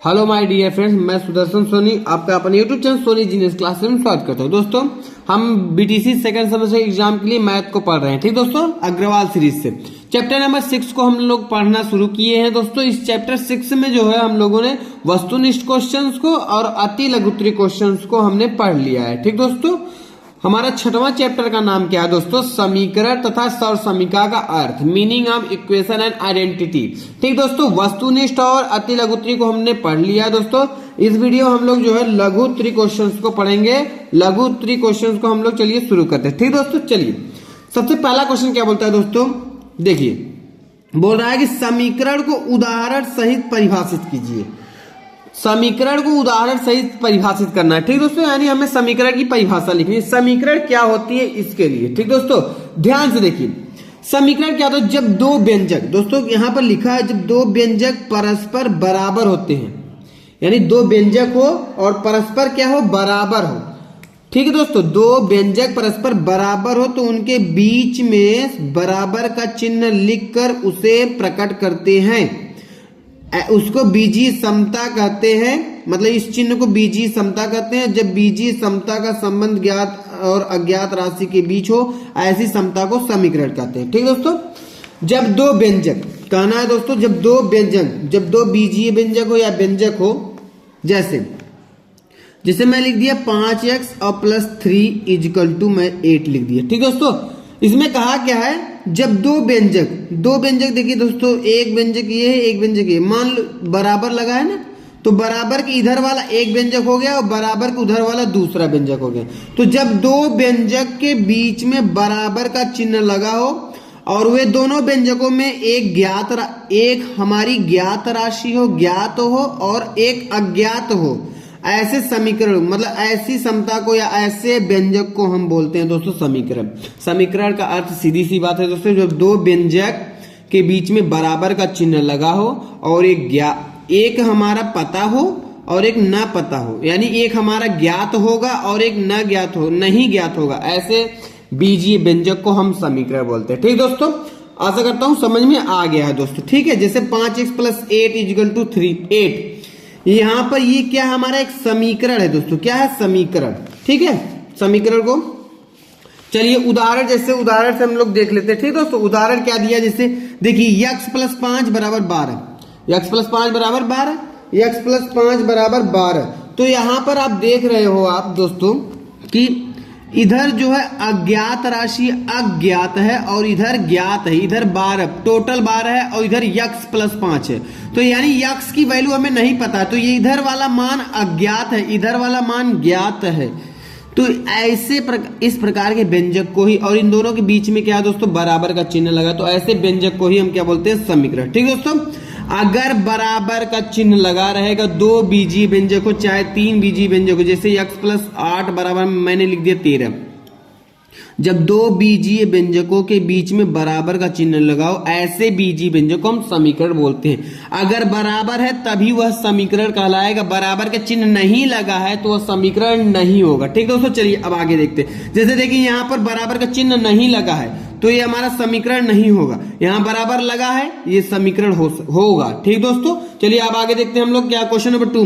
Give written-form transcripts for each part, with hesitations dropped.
Hello my dear friends, मैं सुदर्शन सोनी आपका अपने YouTube channel Soni genius class में स्वागत करता हूं। दोस्तों, हम बीटीसी सेकंड सेमेस्टर एग्जाम के लिए मैथ को पढ़ रहे हैं। ठीक दोस्तों, अग्रवाल सीरीज से चैप्टर नंबर 6 को हम लोग पढ़ना शुरू किए हैं। दोस्तों, इस चैप्टर 6 में जो है हम लोगों ने वस्तुनिष्ठ क्वेश्चंस को और अति लघुत्तरीय क्वेश्चंस को हमने पढ़ लिया है। ठीक दोस्तों, हमारा छठवां चैप्टर का नाम क्या है दोस्तों? समीकरण तथा सर्वसमीकरण का अर्थ, meaning of equation and identity. ठीक दोस्तों, वस्तुनिष्ठ और अति लघुत्तरीय को हमने पढ़ लिया है। दोस्तों, इस वीडियो हम लोग जो है लघुत्तरीय क्वेश्चंस को पढ़ेंगे। लघुत्तरीय क्वेश्चंस को हम लोग चलिए शुरू करते हैं। ठीक दोस्तों, चलिए सबसे पहला क्वेश्चन क्या बोलता है दोस्तों? देखिए, बोल रहा है कि समीकरण को उदाहरण सहित परिभाषित कीजिए। समीकरण को उदाहरण सहित परिभाषित करना है। ठीक दोस्तों, यानी हमें समीकरण की परिभाषा लिखनी है। समीकरण क्या होती है इसके लिए। ठीक दोस्तों, ध्यान से देखिए, समीकरण क्या होता है? जब दो व्यंजक, दोस्तों यहां पर लिखा है जब दो व्यंजक परस्पर बराबर होते हैं, यानी दो व्यंजक हो और परस्पर क्या हो? बराबर हो। ठीक है दोस्तों, दो व्यंजक परस्पर बराबर हो तो उनके बीच में बराबर का चिन्ह लिखकर उसे प्रकट करते हैं। उसको बीजीय समता कहते हैं। मतलब इस चिन्ह को बीजीय समता कहते हैं। जब बीजीय समता का संबंध ज्ञात और अज्ञात राशि के बीच हो, ऐसी समता को समीकरण कहते हैं। ठीक दोस्तों, जब दो व्यंजक कहना है दोस्तों, जब दो व्यंजक, जब दो बीजीय व्यंजक हो या व्यंजक हो, जैसे मैं लिख दिया 5x और प्लस 3 इजकल टू मैं 8 लिख दिया। ठीक दोस्तों, इसमें कहा क्या है? जब दो व्यंजक देखिए दोस्तों, एक व्यंजक ये है, एक व्यंजक ये, मान लो बराबर लगा है ना, तो बराबर के इधर वाला एक व्यंजक हो गया और बराबर के उधर वाला दूसरा व्यंजक हो गया। तो जब दो व्यंजक के बीच में बराबर का चिन्ह लगा हो और वे दोनों व्यंजकों में एक हमारी ज्ञात राशि हो, ज्ञात हो, और एक अज्ञात हो, ऐसे समीकरण, मतलब ऐसी समता को या ऐसे व्यंजक को हम बोलते हैं दोस्तों समीकरण। समीकरण का अर्थ सीधी सी बात है दोस्तों, जब दो व्यंजक के बीच में बराबर का चिन्ह लगा हो और एक हमारा पता हो और एक न पता हो, यानी एक हमारा ज्ञात होगा और एक नहीं ज्ञात होगा, ऐसे बीजीय व्यंजक को हम समीकरण बोलते हैं। ठीक दोस्तों, आशा करता हूं समझ में आ गया है दोस्तों। ठीक है, जैसे 5x प्लस 8 इजकल टू 8, यहां पर ये क्या हमारा एक समीकरण है दोस्तों। क्या है? समीकरण। ठीक है, समीकरण को चलिए उदाहरण से हम लोग देख लेते हैं। ठीक दोस्तों, उदाहरण क्या दिया? जैसे देखिए, x प्लस 5 बराबर 12, x प्लस 5 बराबर 12, x प्लस 5 बराबर 12। तो यहां पर आप देख रहे हो आप दोस्तों कि इधर जो है अज्ञात राशि अज्ञात है और इधर ज्ञात है। इधर 12 टोटल 12 है और इधर x प्लस 5 है। तो यानी x की वैल्यू हमें नहीं पता, तो ये इधर वाला मान अज्ञात है, इधर वाला मान ज्ञात है। तो इस प्रकार के व्यंजक को ही, और इन दोनों के बीच में क्या है दोस्तों? बराबर का चिन्ह लगा, तो ऐसे व्यंजक को ही हम क्या बोलते हैं? समीकरण। ठीक दोस्तों, अगर बराबर का चिन्ह लगा रहेगा, दो बीजीय व्यंजक हो चाहे तीन बीजीय व्यंजक हो, जैसे x प्लस 8 बराबर मैंने लिख दिया 13। जब दो बीजीय व्यंजकों के बीच में बराबर का चिन्ह लगाओ, ऐसे बीजीय व्यंजक को हम समीकरण बोलते हैं। अगर बराबर है तभी वह समीकरण कहलाएगा, बराबर का चिन्ह नहीं लगा है तो वह समीकरण नहीं होगा। ठीक दोस्तों, चलिए अब आगे देखते हैं। जैसे देखिए, यहाँ पर बराबर का चिन्ह नहीं लगा है तो ये हमारा समीकरण नहीं होगा। यहाँ बराबर लगा है, ये समीकरण होगा। ठीक दोस्तों, चलिए अब आगे देखते हैं हम लोग क्या। क्वेश्चन नंबर 2,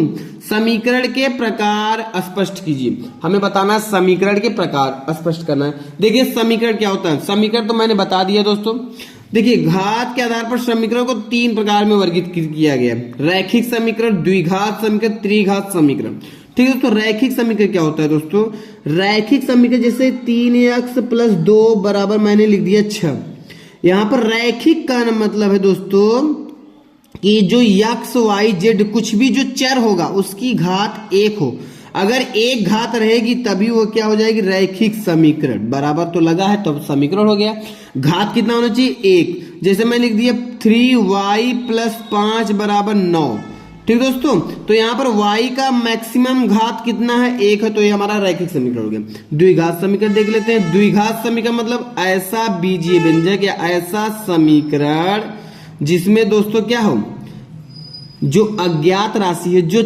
समीकरण के प्रकार स्पष्ट कीजिए। हमें बताना है समीकरण के प्रकार स्पष्ट करना है। देखिए, समीकरण क्या होता है? समीकरण तो मैंने बता दिया दोस्तों। देखिए, घात के आधार पर समीकरण को 3 प्रकार में वर्गीकृत किया गया है: रैखिक समीकरण, द्विघात समीकरण, त्रिघात समीकरण। ठीक है दोस्तों, रैखिक समीकरण क्या होता है दोस्तों? रैखिक समीकरण जैसे 3x प्लस 2 बराबर मैंने लिख दिया 6। यहां पर रैखिक का मतलब है दोस्तों कि जो x y z कुछ भी जो चर होगा उसकी घात 1 हो। अगर एक घात रहेगी तभी वो क्या हो जाएगी? रैखिक समीकरण। बराबर तो लगा है तो समीकरण हो गया। घात कितना होना चाहिए? 1। जैसे मैं लिख दिया 3y प्लस 5 बराबर 9। ठीक दोस्तों, तो यहाँ पर y का मैक्सिमम घात कितना है? 1 है, तो ये हमारा रैखिक समीकरण हो गया। द्विघात समीकरण देख लेते हैं। द्विघात समीकरण मतलब ऐसा बीजीय व्यंजक या ऐसा समीकरण जिसमें दोस्तों क्या हो? जो अज्ञात राशि है, जो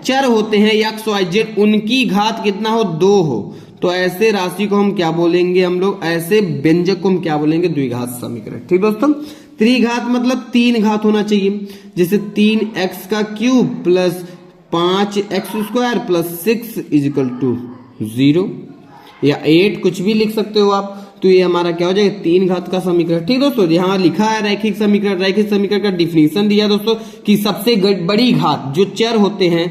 चर होते हैं x y z, उनकी घात कितना हो? 2 हो। तो ऐसे राशि को हम क्या बोलेंगे? हम लोग ऐसे व्यंजक को हम क्या बोलेंगे? द्विघात समीकरण। ठीक दोस्तों, त्रिघात मतलब 3 घात होना चाहिए, जैसे 3x का cube plus 5x² plus 6 equal to 0 या 8 कुछ भी लिख सकते हो आप। तो ये हमारा क्या हो जाएगा 3 घात का समीकरण। ठीक दोस्तों, यहाँ लिखा है रैखिक समीकरण। रैखिक समीकरण का डिफिनीशन दिया दोस्तों कि सबसे बड़ी घात जो चर होते हैं,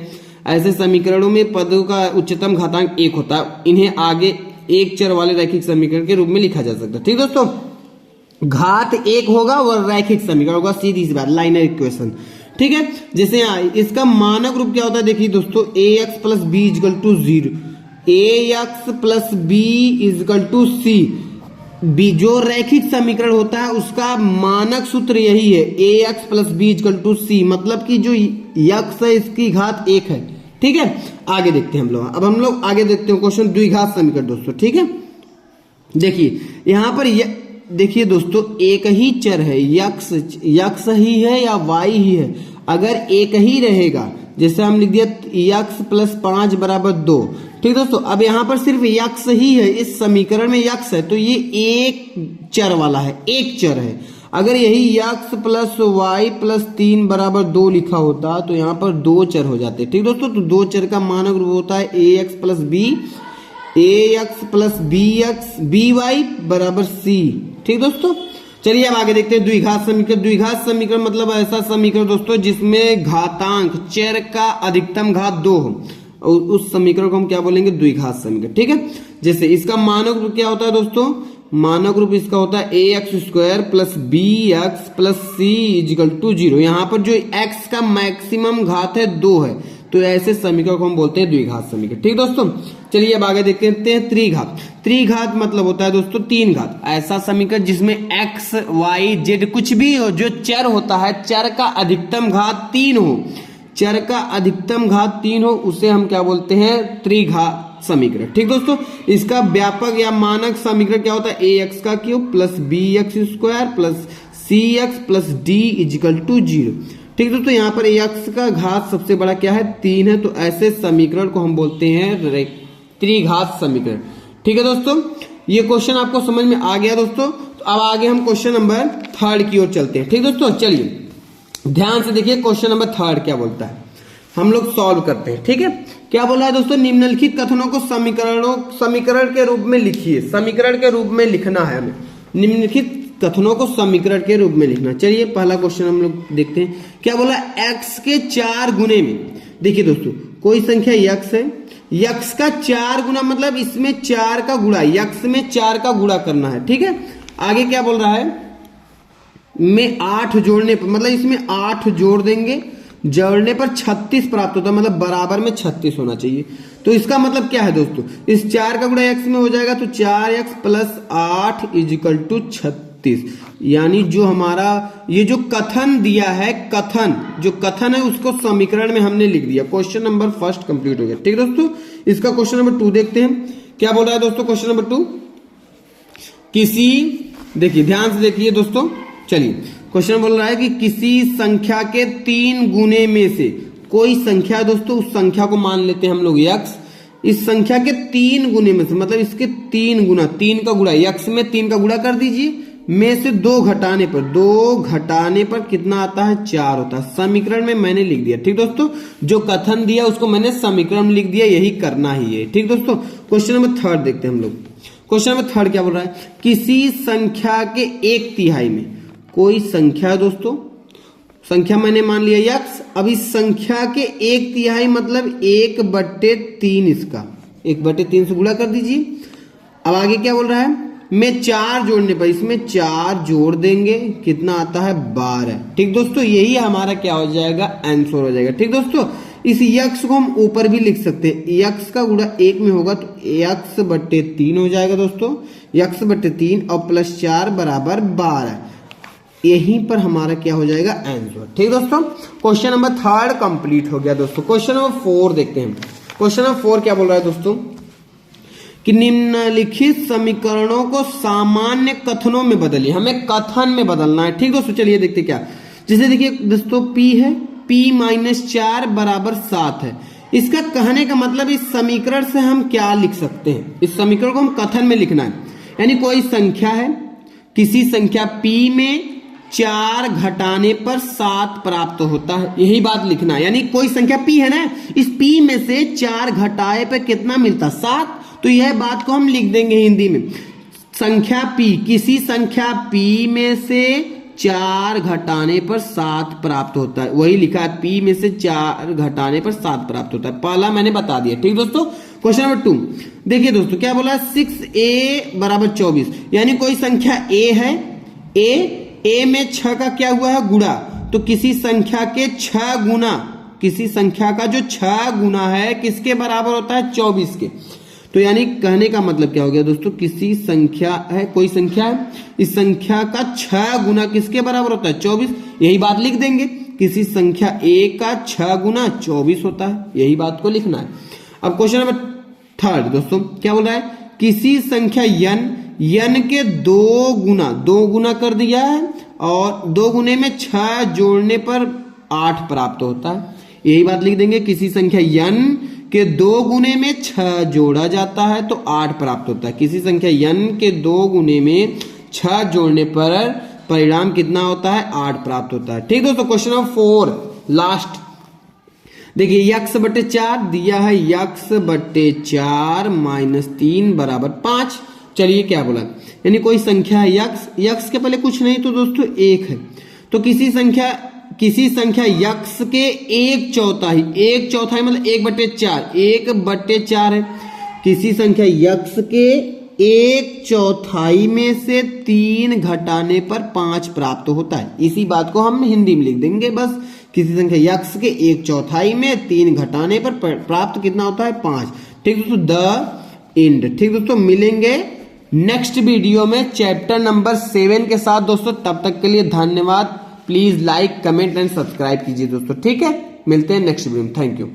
ऐसे समीकरणों में पदों का उच्चतम घातांक 1 होता है, इन्हें आगे एक चर वाले रैखिक समीकरण के रूप में लिखा जा सकता है। ठीक दोस्तों, घात 1 होगा और रैखिक समीकरण होगा, सीधी सी बात, लाइनर इक्वेशन। ठीक है, जैसे यहाँ इसका मानक रूप क्या होता है, देखिए दोस्तों, ax plus B equal to 0, ax plus B equal to सी। बी जो रैखिक समीकरण होता है उसका मानक सूत्र यही है, ax plus B equal to c, मतलब कि जो यक्स है इसकी घात 1 है। ठीक है, आगे देखते हैं हम लोग। अब हम लोग आगे देखते हैं क्वेश्चन द्विघात समीकरण दोस्तों। ठीक है, देखिए यहां पर देखिए दोस्तों, एक ही चर है, यक्स ही है या वाई ही है। अगर एक ही रहेगा, जैसे हम लिख दिया यक्स प्लस 5 बराबर 2। ठीक दोस्तों, अब यहां पर सिर्फ यक्स ही है, इस समीकरण में यक्स है, तो ये एक चर वाला है, एक चर है। अगर यही यक्स प्लस वाई प्लस 3 बराबर 2 लिखा होता तो यहां पर 2 चर हो जाते। ठीक दोस्तों, तो 2 चर का मानक रूप होता है ax plus B, ax plus B Y बराबर सी। ठीक दोस्तों, चलिए अब आगे देखते हैं द्विघात समीकरण। द्विघात समीकरण मतलब ऐसा समीकरण दोस्तों जिसमें घातांक चर का अधिकतम घात 2 हो, और उस समीकरण को हम क्या बोलेंगे, द्विघात समीकरण। ठीक है, जैसे इसका मानक रूप क्या होता है दोस्तों, मानक रूप इसका होता है ax² plus bx plus c equal to 0। यहाँ पर जो x का मैक्सिमम घात है 2 है, तो ऐसे समीकरण को हम बोलते हैं द्विघात समीकरण। ठीक दोस्तों, चलिए अब आगे देखते हैं त्रिघात। त्रिघात मतलब होता है दोस्तों 3 घात, ऐसा समीकरण जिसमें x y z कुछ भी हो, जो चर होता है, चर का अधिकतम घात 3 हो, चर का अधिकतम घात 3 हो, उसे हम क्या बोलते हैं, त्रिघात समीकरण। ठीक दोस्तों, इसका व्यापक या मानक समीकरण क्या होता है, ax का cube plus bx² plus cx plus d equal to 0। ठीक दोस्तों, यहाँ पर x का घात सबसे बड़ा क्या है, 3 है, तो ऐसे समीकरण को हम बोलते हैं त्रिघात समीकरण। ठीक है दोस्तों, ये क्वेश्चन आपको समझ में आ गया दोस्तों। तो अब आगे हम क्वेश्चन नंबर 3 की ओर चलते हैं। ठीक दोस्तों, चलिए ध्यान से देखिए क्वेश्चन नंबर 3 क्या बोलता है, हम लोग सॉल्व करते हैं। ठीक है, क्या बोला है दोस्तों, निम्नलिखित कथनों को समीकरण के रूप में लिखिए। समीकरण के रूप में लिखना है हमें, निम्नलिखित कथनों को समीकरण के रूप में लिखना। चलिए पहला क्वेश्चन हम लोग देखते हैं, क्या बोला, x के 4 गुने में। देखिए दोस्तों, कोई संख्या x है, x का 4 गुना मतलब इसमें 4 का गुणा, x में 4 का गुणा करना है। ठीक है, आगे क्या बोल रहा है, में 8 जोड़ने पर, मतलब इसमें 8 जोड़ देंगे, जोड़ने पर 36 प्राप्त होता है, मतलब बराबर में 36 होना चाहिए। तो इसका मतलब क्या है दोस्तों, इस 4 का गुणा x में हो जाएगा, तो 4x प्लस 8 इजिकल टू 36। यानी जो हमारा ये जो कथन दिया है, जो कथन है उसको समीकरण में हमने लिख दिया। क्वेश्चन नंबर 1 कंप्लीट हो गया। ठीक दोस्तों, इसका क्वेश्चन नंबर 2 देखते हैं, क्या बोल रहा है दोस्तों क्वेश्चन नंबर 2। देखिए ध्यान से देखिए दोस्तों, चलिए क्वेश्चन बोल रहा है कि किसी संख्या के 3 गुने में से कोई संख्या दोस्तों, उस संख्या को मान लेते हैं हम लोग x, इस संख्या के 3 गुने में से, मतलब इसके 3 गुना, 3 का गुणा, x में 3 का गुणा कर दीजिए, में से 2 घटाने पर कितना आता है, 4 होता है। समीकरण में मैंने लिख दिया। ठीक दोस्तों, जो कथन दिया उसको मैंने समीकरण में लिख दिया, यही करना ही है। ठीक दोस्तों, क्वेश्चन नंबर 3 देखते हैं हम लोग। क्वेश्चन नंबर 3 क्या बोल रहा है, किसी संख्या के 1/3 में, कोई संख्या दोस्तों, संख्या मैंने मान लिया x, अब इस संख्या के 1/3 मतलब 1/3, इसका 1/3 से गुणा कर दीजिए। अब आगे क्या बोल रहा है, में 4 जोड़ने पर, इसमें 4 जोड़ देंगे, कितना आता है, 12। ठीक दोस्तों, यही हमारा क्या हो जाएगा, आंसर हो जाएगा। ठीक दोस्तों, इस x को हम ऊपर भी लिख सकते हैं, x का गुणा 1 में होगा तो x/3 हो जाएगा दोस्तों, x/3 और प्लस 4 बराबर 12। यहीं पर हमारा क्या हो जाएगा, आंसर। ठीक दोस्तों, क्वेश्चन नंबर 3 कंप्लीट हो गया दोस्तों। क्वेश्चन नंबर 4 देखते हैं। क्वेश्चन नंबर 4 क्या बोल रहा है दोस्तों, कि निम्नलिखित समीकरणों को सामान्य कथनों में बदलिए। हमें कथन में बदलना है। ठीक दोस्तों, चलिए देखते क्या, जैसे देखिए दोस्तों, p है, p-4 बराबर 7 है। इसका कहने का मतलब इस समीकरण से हम क्या लिख सकते हैं, इस समीकरण को हम कथन में लिखना है। यानी कोई संख्या है, किसी संख्या p में 4 घटाने पर 7 प्राप्त होता है, यही बात लिखना है। यानी कोई संख्या p है ना, इस p में से 4 घटाए पे कितना मिलता, 7। तो यह बात को हम लिख देंगे हिंदी में, संख्या p, किसी संख्या p में से 4 घटाने पर 7 प्राप्त होता है, वही लिखा है, p में से 4 घटाने पर 7 प्राप्त होता है। पहला मैंने बता दिया, ठीक दोस्तों। क्वेश्चन नंबर 2 देखिए दोस्तों, क्या बोला, 6a बराबर 24, यानी कोई संख्या a है, a में 6 का क्या हुआ है, गुणा, तो किसी संख्या के 6 गुना, किसी संख्या का जो 6 गुना है किसके बराबर होता है, 24 के। तो यानी कहने का मतलब क्या हो गया दोस्तों, किसी संख्या है, कोई संख्या है, इस संख्या का 6 गुना किसके बराबर होता है, 24, यही बात लिख देंगे। किसी संख्या a का 6 गुना 24 होता है, यही बात को लिखना है। अब क्वेश्चन नंबर 3 दोस्तों, क्या बोल रहा है, किसी संख्या n के 2 गुना कर दिया है और 2 गुने में 6 जोड़ने पर 8 प्राप्त होता है, यही बात लिख देंगे। किसी संख्या n के 2 गुने में 6 जोड़ा जाता है तो 8 प्राप्त होता है। किसी संख्या n के 2 गुने में 6 जोड़ने पर परिणाम कितना होता है, 8 प्राप्त होता है। ठीक दोस्तों, क्वेश्चन नंबर 4 लास्ट देखिए, x बटे 4 दिया है, x बटे 4 माइनस 3 बराबर 5। चलिए क्या बोला, यानी कोई संख्या है x के पहले कुछ नहीं तो दोस्तों 1 है, तो किसी संख्या x के 1/4 मतलब 1/4 है। किसी संख्या x के 1/4 में से 3 घटाने पर 5 प्राप्त होता है, इसी बात को हम हिंदी में लिख देंगे बस। किसी संख्या x के 1/4 में 3 घटाने पर प्राप्त कितना होता है, 5। ठीक दोस्तों, द एंड। ठीक दोस्तों, मिलेंगे नेक्स्ट वीडियो में चैप्टर नंबर 7 के साथ दोस्तों। तब तक के लिए धन्यवाद। Please like, comment and subscribe कीजिए दोस्तों, ठीक है। मिलते हैं नेक्स्ट वीडियो में, थैंक यू।